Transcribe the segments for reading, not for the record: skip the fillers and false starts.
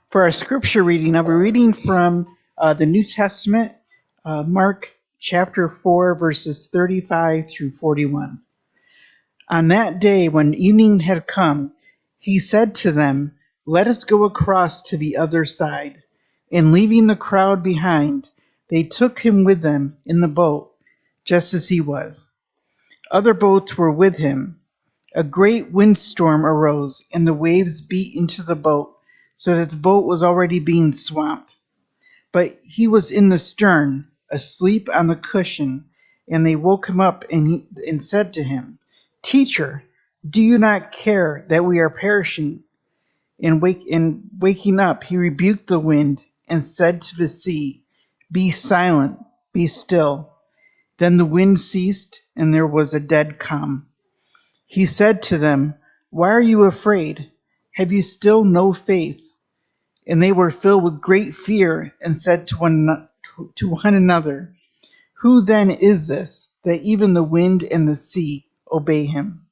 For our scripture reading, I'll be reading from the New Testament, Mark chapter 4, verses 35 through 41. On that day, when evening had come, he said to them, "Let us go across to the other side." And leaving the crowd behind, they took him with them in the boat, just as he was. Other boats were with him. A great windstorm arose, and the waves beat into the boat, so that the boat was already being swamped. But he was in the stern, asleep on the cushion, and they woke him up and said to him, "Teacher, do you not care that we are perishing?" And waking up, he rebuked the wind and said to the sea, "Be silent, be still." Then the wind ceased, and there was a dead calm. He said to them, "Why are you afraid? Have you still no faith?" And they were filled with great fear and said to one another, "Who then is this, that even the wind and the sea obey him?"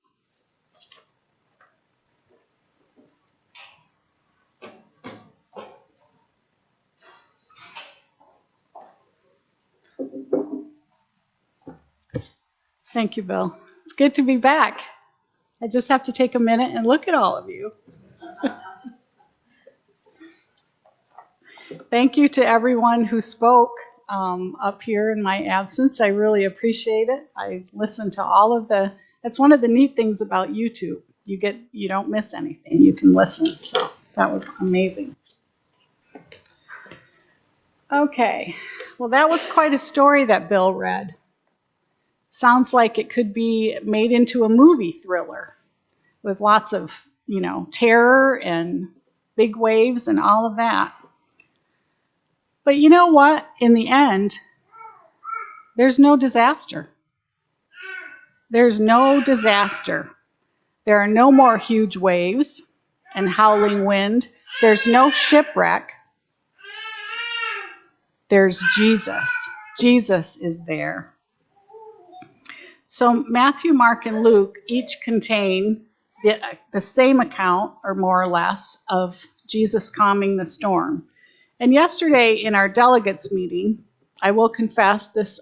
Thank you, Bill. It's good to be back. I just have to take a minute and look at all of you. Thank you to everyone who spoke up here in my absence. I really appreciate it. I listened to all of that's one of the neat things about YouTube. You don't miss anything. You can listen. So that was amazing. Okay. Well, that was quite a story that Bill read. Sounds like it could be made into a movie thriller with lots of, terror and big waves and all of that. But you know what? In the end, there's no disaster. There's no disaster. There are no more huge waves and howling wind. There's no shipwreck. There's Jesus. Jesus is there. So Matthew, Mark, and Luke each contain the same account, or more or less, of Jesus calming the storm. And yesterday in our delegates meeting, I will confess this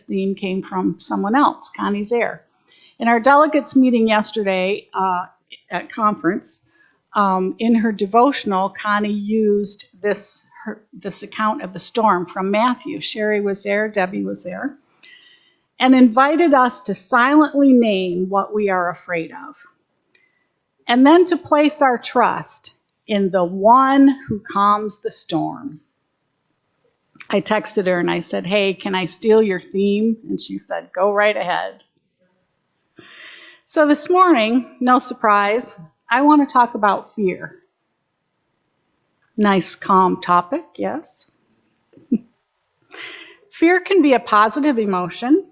theme came from someone else, Connie Zare. In our delegates meeting yesterday at conference, in her devotional, Connie used this account of the storm from Matthew. Sherry was there, Debbie was there, and invited us to silently name what we are afraid of, and then to place our trust in the one who calms the storm. I texted her and I said, "Hey, can I steal your theme?" And she said, "Go right ahead." So this morning, no surprise, I want to talk about fear. Nice, calm topic, yes. Fear can be a positive emotion.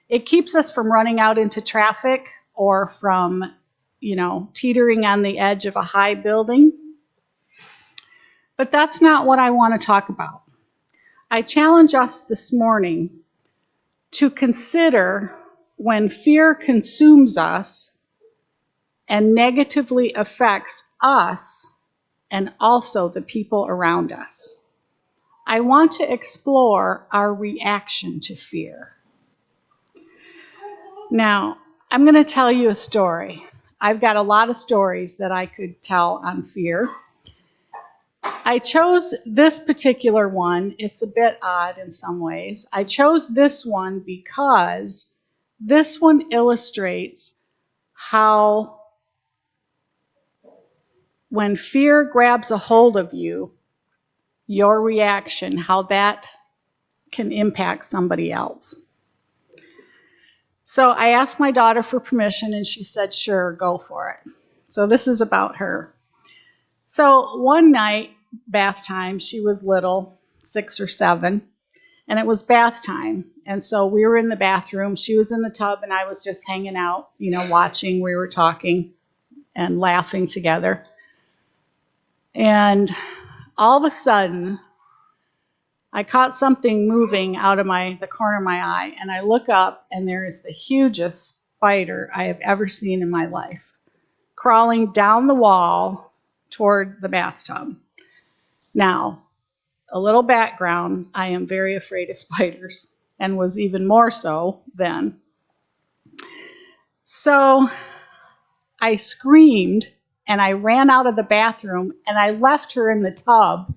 It keeps us from running out into traffic or from, teetering on the edge of a high building. But that's not what I want to talk about. I challenge us this morning to consider when fear consumes us and negatively affects us and also the people around us. I want to explore our reaction to fear. Now, I'm going to tell you a story. I've got a lot of stories that I could tell on fear. I chose this particular one. It's a bit odd in some ways. I chose this one because this one illustrates how when fear grabs a hold of you, your reaction, how that can impact somebody else. So I asked my daughter for permission and she said, "Sure, go for it." So this is about her. So one night, bath time, she was little, 6 or 7, and it was bath time. And so we were in the bathroom, she was in the tub, and I was just hanging out, watching. We were talking and laughing together. And all of a sudden, I caught something moving out of the corner of my eye, and I look up, and there is the hugest spider I have ever seen in my life, crawling down the wall toward the bathtub. Now, a little background, I am very afraid of spiders and was even more so then. So I screamed and I ran out of the bathroom and I left her in the tub.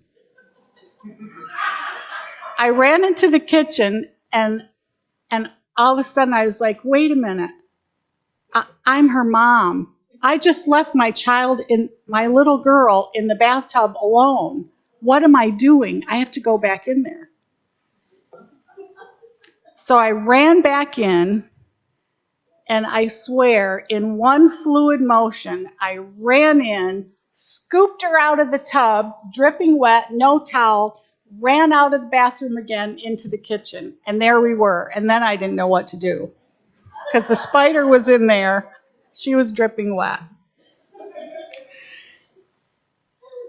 I ran into the kitchen and all of a sudden I was like, wait a minute, I'm her mom. I just left my little girl in the bathtub alone. What am I doing? I have to go back in there. So I ran back in, and I swear, in one fluid motion, I ran in, scooped her out of the tub, dripping wet, no towel, ran out of the bathroom again into the kitchen. And there we were. And then I didn't know what to do because the spider was in there. She was dripping wet.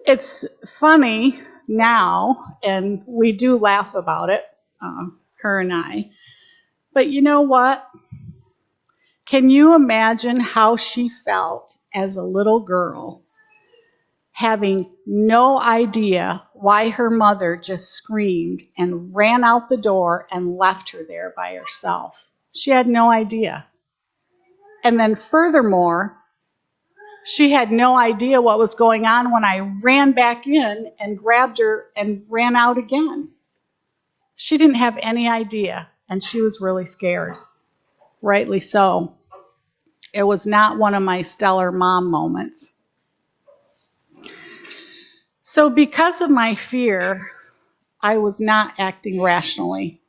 It's funny now, and we do laugh about it, her and I. But you know what? Can you imagine how she felt as a little girl, having no idea why her mother just screamed and ran out the door and left her there by herself? She had no idea. And then furthermore, she had no idea what was going on when I ran back in and grabbed her and ran out again. She didn't have any idea, and she was really scared. Rightly so. It was not one of my stellar mom moments. So because of my fear, I was not acting rationally.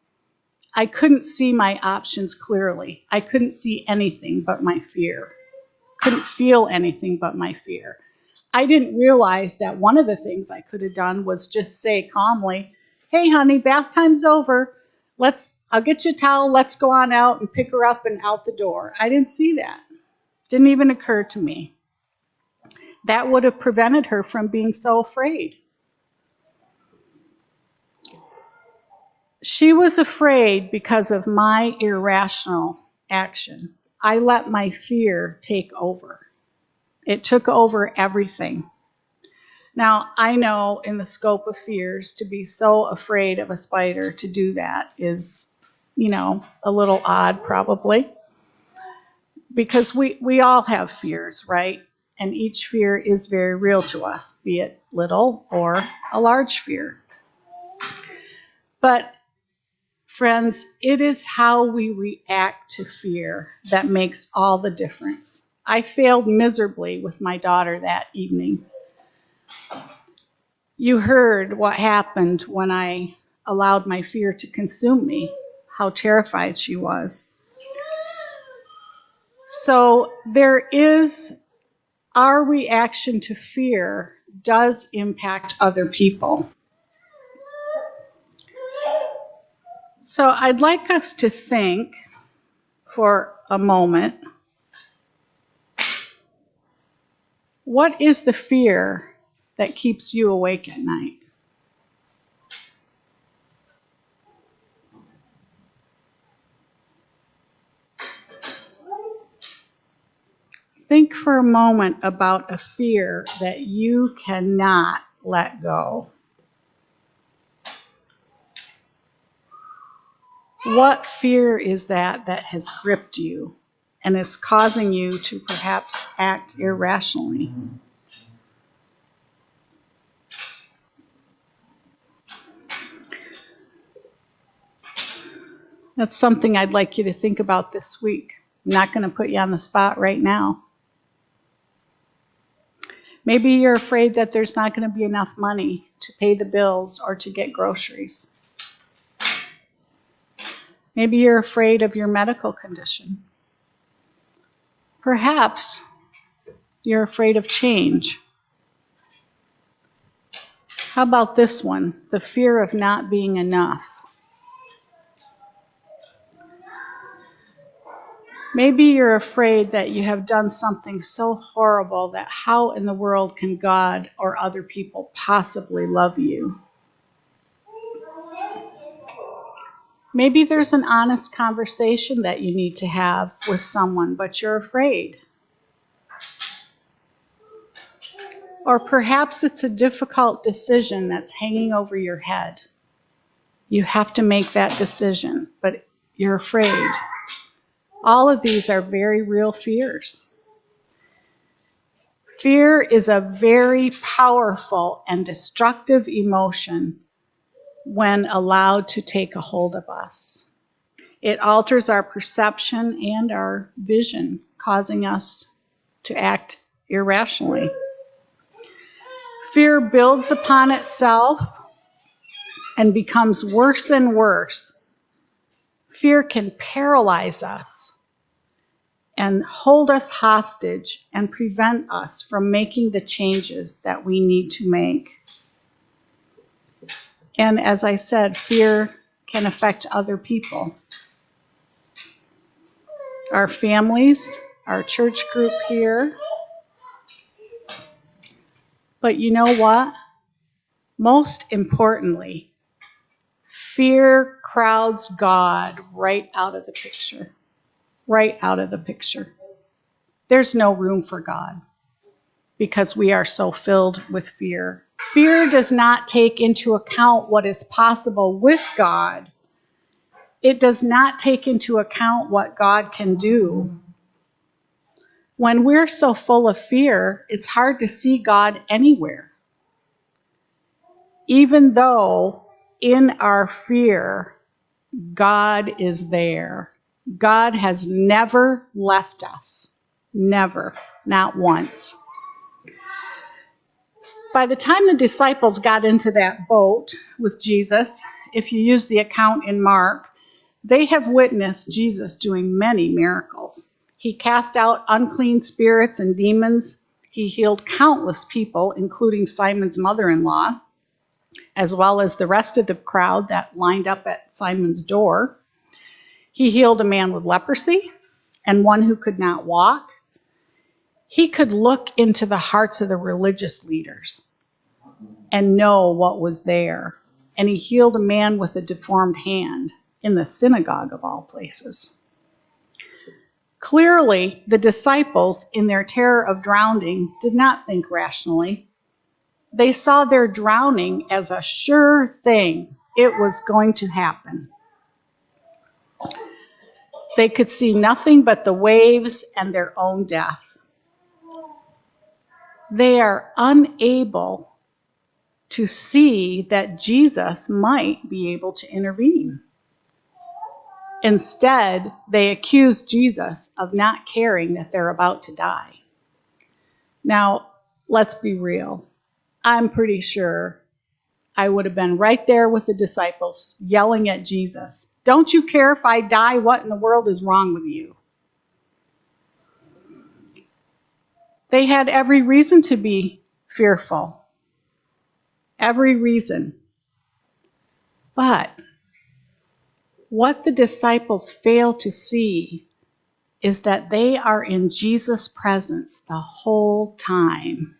I couldn't see my options clearly. I couldn't see anything but my fear. Couldn't feel anything but my fear. I didn't realize that one of the things I could have done was just say calmly, hey honey, bath time's over. I'll get you a towel, let's go on out and pick her up and out the door. I didn't see that. Didn't even occur to me. That would have prevented her from being so afraid. She was afraid because of my irrational action. I let my fear take over. It took over everything. Now, I know in the scope of fears, to be so afraid of a spider to do that is, a little odd probably. Because we all have fears, right? And each fear is very real to us, be it little or a large fear. But friends, it is how we react to fear that makes all the difference. I failed miserably with my daughter that evening. You heard what happened when I allowed my fear to consume me, how terrified she was. So our reaction to fear does impact other people. So I'd like us to think for a moment, what is the fear that keeps you awake at night? Think for a moment about a fear that you cannot let go. What fear is that has gripped you and is causing you to perhaps act irrationally? That's something I'd like you to think about this week. I'm not going to put you on the spot right now. Maybe you're afraid that there's not going to be enough money to pay the bills or to get groceries. Maybe you're afraid of your medical condition. Perhaps you're afraid of change. How about this one? The fear of not being enough. Maybe you're afraid that you have done something so horrible that how in the world can God or other people possibly love you? Maybe there's an honest conversation that you need to have with someone, but you're afraid. Or perhaps it's a difficult decision that's hanging over your head. You have to make that decision, but you're afraid. All of these are very real fears. Fear is a very powerful and destructive emotion when allowed to take a hold of us. It alters our perception and our vision, causing us to act irrationally. Fear builds upon itself and becomes worse and worse. Fear can paralyze us and hold us hostage and prevent us from making the changes that we need to make. And as I said, fear can affect other people. Our families, our church group here. But you know what? Most importantly, fear crowds God right out of the picture. Right out of the picture. There's no room for God because we are so filled with fear. Fear does not take into account what is possible with God. It does not take into account what God can do. When we're so full of fear, it's hard to see God anywhere. Even though in our fear, God is there. God has never left us. Never. Not once. By the time the disciples got into that boat with Jesus, if you use the account in Mark, they have witnessed Jesus doing many miracles. He cast out unclean spirits and demons. He healed countless people, including Simon's mother-in-law, as well as the rest of the crowd that lined up at Simon's door. He healed a man with leprosy and one who could not walk. He could look into the hearts of the religious leaders and know what was there. And he healed a man with a deformed hand in the synagogue of all places. Clearly, the disciples, in their terror of drowning, did not think rationally. They saw their drowning as a sure thing. It was going to happen. They could see nothing but the waves and their own death. They are unable to see that Jesus might be able to intervene. Instead, they accuse Jesus of not caring that they're about to die. Now, let's be real. I'm pretty sure I would have been right there with the disciples yelling at Jesus, "Don't you care if I die? What in the world is wrong with you?" They had every reason to be fearful. Every reason. But what the disciples fail to see is that they are in Jesus' presence the whole time.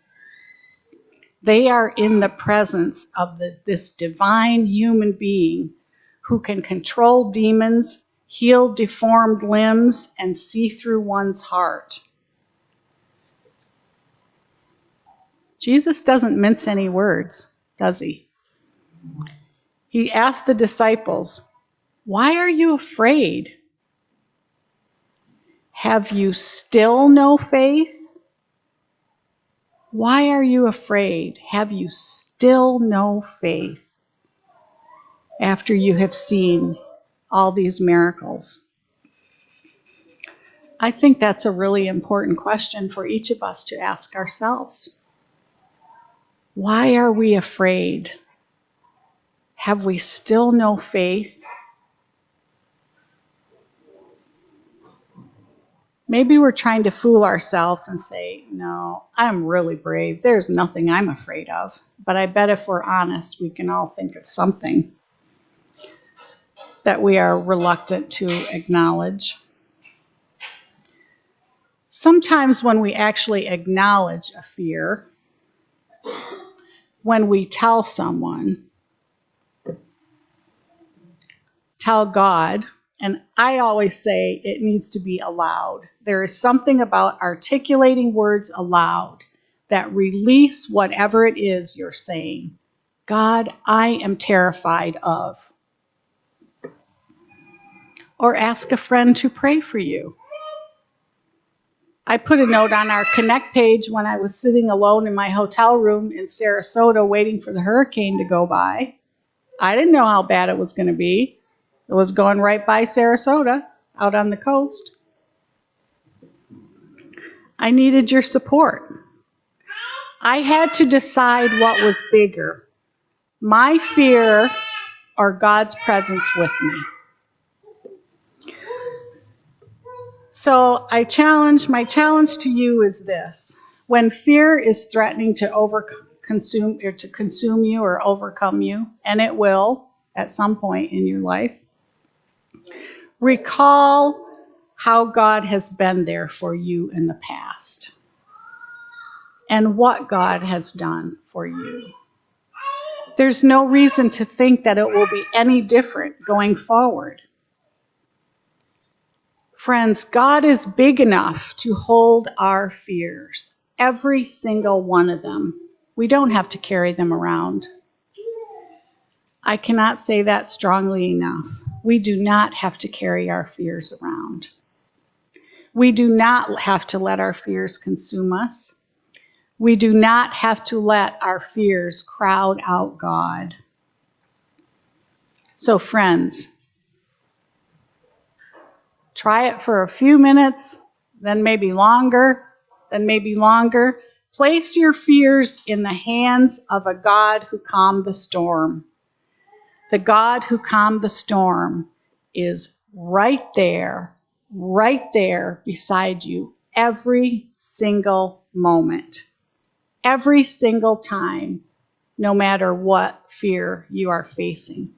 They are in the presence of this divine human being who can control demons, heal deformed limbs, and see through one's heart. Jesus doesn't mince any words, does he? He asked the disciples, "Why are you afraid? Have you still no faith?" Why are you afraid? Have you still no faith after you have seen all these miracles? I think that's a really important question for each of us to ask ourselves. Why are we afraid? Have we still no faith? Maybe we're trying to fool ourselves and say, "No, I'm really brave. There's nothing I'm afraid of." But I bet if we're honest, we can all think of something that we are reluctant to acknowledge. Sometimes when we actually acknowledge a fear, when we tell someone, tell God, and I always say it needs to be aloud. There is something about articulating words aloud that release whatever it is you're saying. God, I am terrified of. Or ask a friend to pray for you. I put a note on our Connect page when I was sitting alone in my hotel room in Sarasota waiting for the hurricane to go by. I didn't know how bad it was going to be. It was going right by Sarasota, out on the coast. I needed your support. I had to decide what was bigger, my fear or God's presence with me. So my challenge to you is this. When fear is threatening to consume you or overcome you, and it will at some point in your life, recall how God has been there for you in the past and what God has done for you. There's no reason to think that it will be any different going forward. Friends, God is big enough to hold our fears, every single one of them. We don't have to carry them around. I cannot say that strongly enough. We do not have to carry our fears around. We do not have to let our fears consume us. We do not have to let our fears crowd out God. So friends, try it for a few minutes, then maybe longer. Place your fears in the hands of a God who calmed the storm. The God who calmed the storm is right there beside you every single moment, every single time, no matter what fear you are facing.